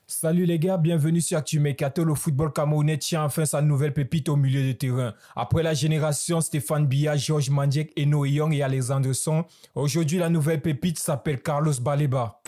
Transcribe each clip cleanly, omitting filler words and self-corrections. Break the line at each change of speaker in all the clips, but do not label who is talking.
Salut les gars, bienvenue sur ActuMercato. Le football camerounais tient enfin sa nouvelle pépite au milieu de terrain. Après la génération Stéphane Biya, Georges Mandiek, Eno Young et Alexandre Son, aujourd'hui la nouvelle pépite s'appelle Carlos Baleba.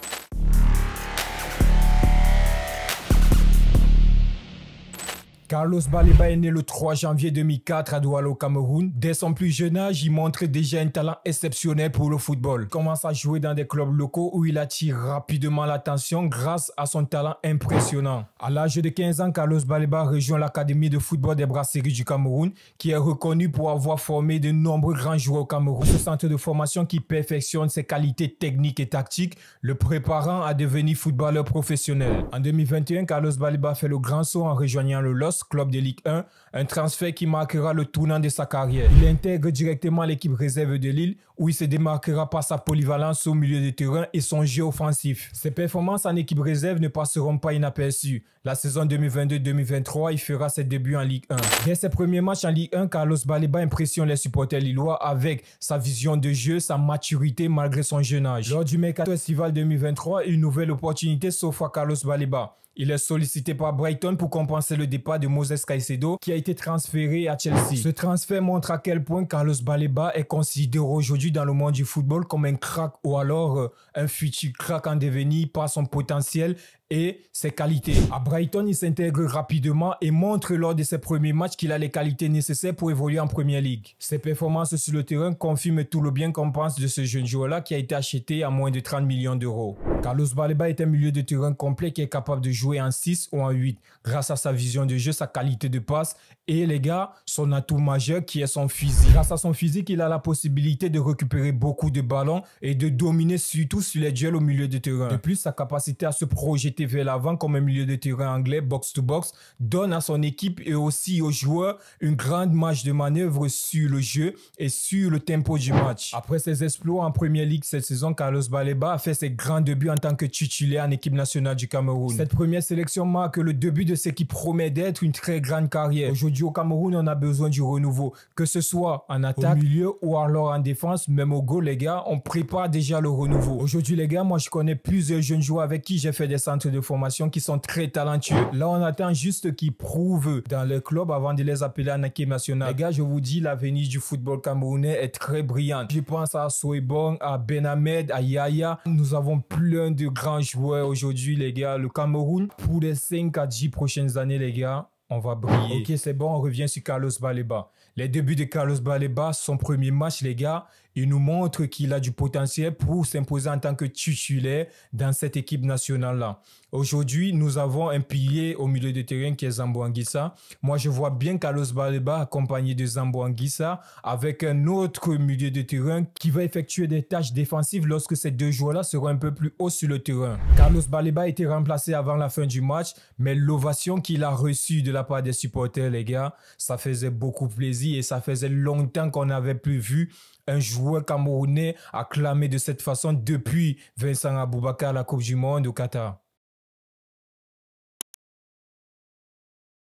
Carlos Baleba est né le 3 janvier 2004 à Douala au Cameroun. Dès son plus jeune âge, il montre déjà un talent exceptionnel pour le football. Il commence à jouer dans des clubs locaux où il attire rapidement l'attention grâce à son talent impressionnant. À l'âge de 15 ans, Carlos Baleba rejoint l'académie de football des Brasseries du Cameroun, qui est reconnue pour avoir formé de nombreux grands joueurs au Cameroun. Ce centre de formation qui perfectionne ses qualités techniques et tactiques, le préparant à devenir footballeur professionnel. En 2021, Carlos Baleba fait le grand saut en rejoignant le LOSC, club de Ligue 1, un transfert qui marquera le tournant de sa carrière. Il intègre directement l'équipe réserve de Lille où il se démarquera par sa polyvalence au milieu de terrain et son jeu offensif. Ses performances en équipe réserve ne passeront pas inaperçues. La saison 2022-2023, il fera ses débuts en Ligue 1. Dès ses premiers matchs en Ligue 1, Carlos Baleba impressionne les supporters lillois avec sa vision de jeu, sa maturité malgré son jeune âge. Lors du mercato estival 2023, une nouvelle opportunité s'offre à Carlos Baleba. Il est sollicité par Brighton pour compenser le départ de Moses Caicedo qui a été transféré à Chelsea. Ce transfert montre à quel point Carlos Baleba est considéré aujourd'hui dans le monde du football comme un crack ou alors un futur crack en devenir par son potentiel et ses qualités. À Brighton, il s'intègre rapidement et montre lors de ses premiers matchs qu'il a les qualités nécessaires pour évoluer en Premier League. Ses performances sur le terrain confirment tout le bien qu'on pense de ce jeune joueur-là qui a été acheté à moins de 30 millions d'euros. Carlos Baleba est un milieu de terrain complet qui est capable de jouer en 6 ou en 8 grâce à sa vision de jeu, sa qualité de passe et les gars, son atout majeur qui est son physique. Grâce à son physique, il a la possibilité de récupérer beaucoup de ballons et de dominer surtout sur les duels au milieu de terrain. De plus, sa capacité à se projeter vers l'avant comme un milieu de terrain anglais box-to-box donne à son équipe et aussi aux joueurs une grande marge de manœuvre sur le jeu et sur le tempo du match. Après ses exploits en Premier League cette saison, Carlos Baleba a fait ses grands débuts en tant que titulaire en équipe nationale du Cameroun. Cette première sélection marque le début de ce qui promet d'être une très grande carrière. Aujourd'hui au Cameroun, on a besoin du renouveau, que ce soit en attaque, au milieu ou alors en défense, même au goal les gars, on prépare déjà le renouveau. Aujourd'hui les gars, moi je connais plusieurs jeunes joueurs avec qui j'ai fait des centres de formation qui sont très talentueux. Là, on attend juste qu'ils prouvent dans le club avant de les appeler en équipe nationale. Les gars, je vous dis, l'avenir du football camerounais est très brillant. Je pense à Soebong, à Ben Hamed, à Yaya. Nous avons plein de grands joueurs aujourd'hui, les gars. Le Cameroun, pour les 5 à 10 prochaines années, les gars, on va briller. Ok, c'est bon, on revient sur Carlos Baleba. Les débuts de Carlos Baleba, son premier match, les gars, il nous montre qu'il a du potentiel pour s'imposer en tant que titulaire dans cette équipe nationale-là. Aujourd'hui, nous avons un pilier au milieu de terrain qui est Zambo Anguissa. Moi, je vois bien Carlos Baleba accompagné de Zambo Anguissa avec un autre milieu de terrain qui va effectuer des tâches défensives lorsque ces deux joueurs-là seront un peu plus haut sur le terrain. Carlos Baleba a été remplacé avant la fin du match, mais l'ovation qu'il a reçue de la part des supporters, les gars, ça faisait beaucoup plaisir et ça faisait longtemps qu'on n'avait plus vu un joueur camerounais acclamé de cette façon depuis Vincent Aboubakar à la Coupe du Monde au Qatar.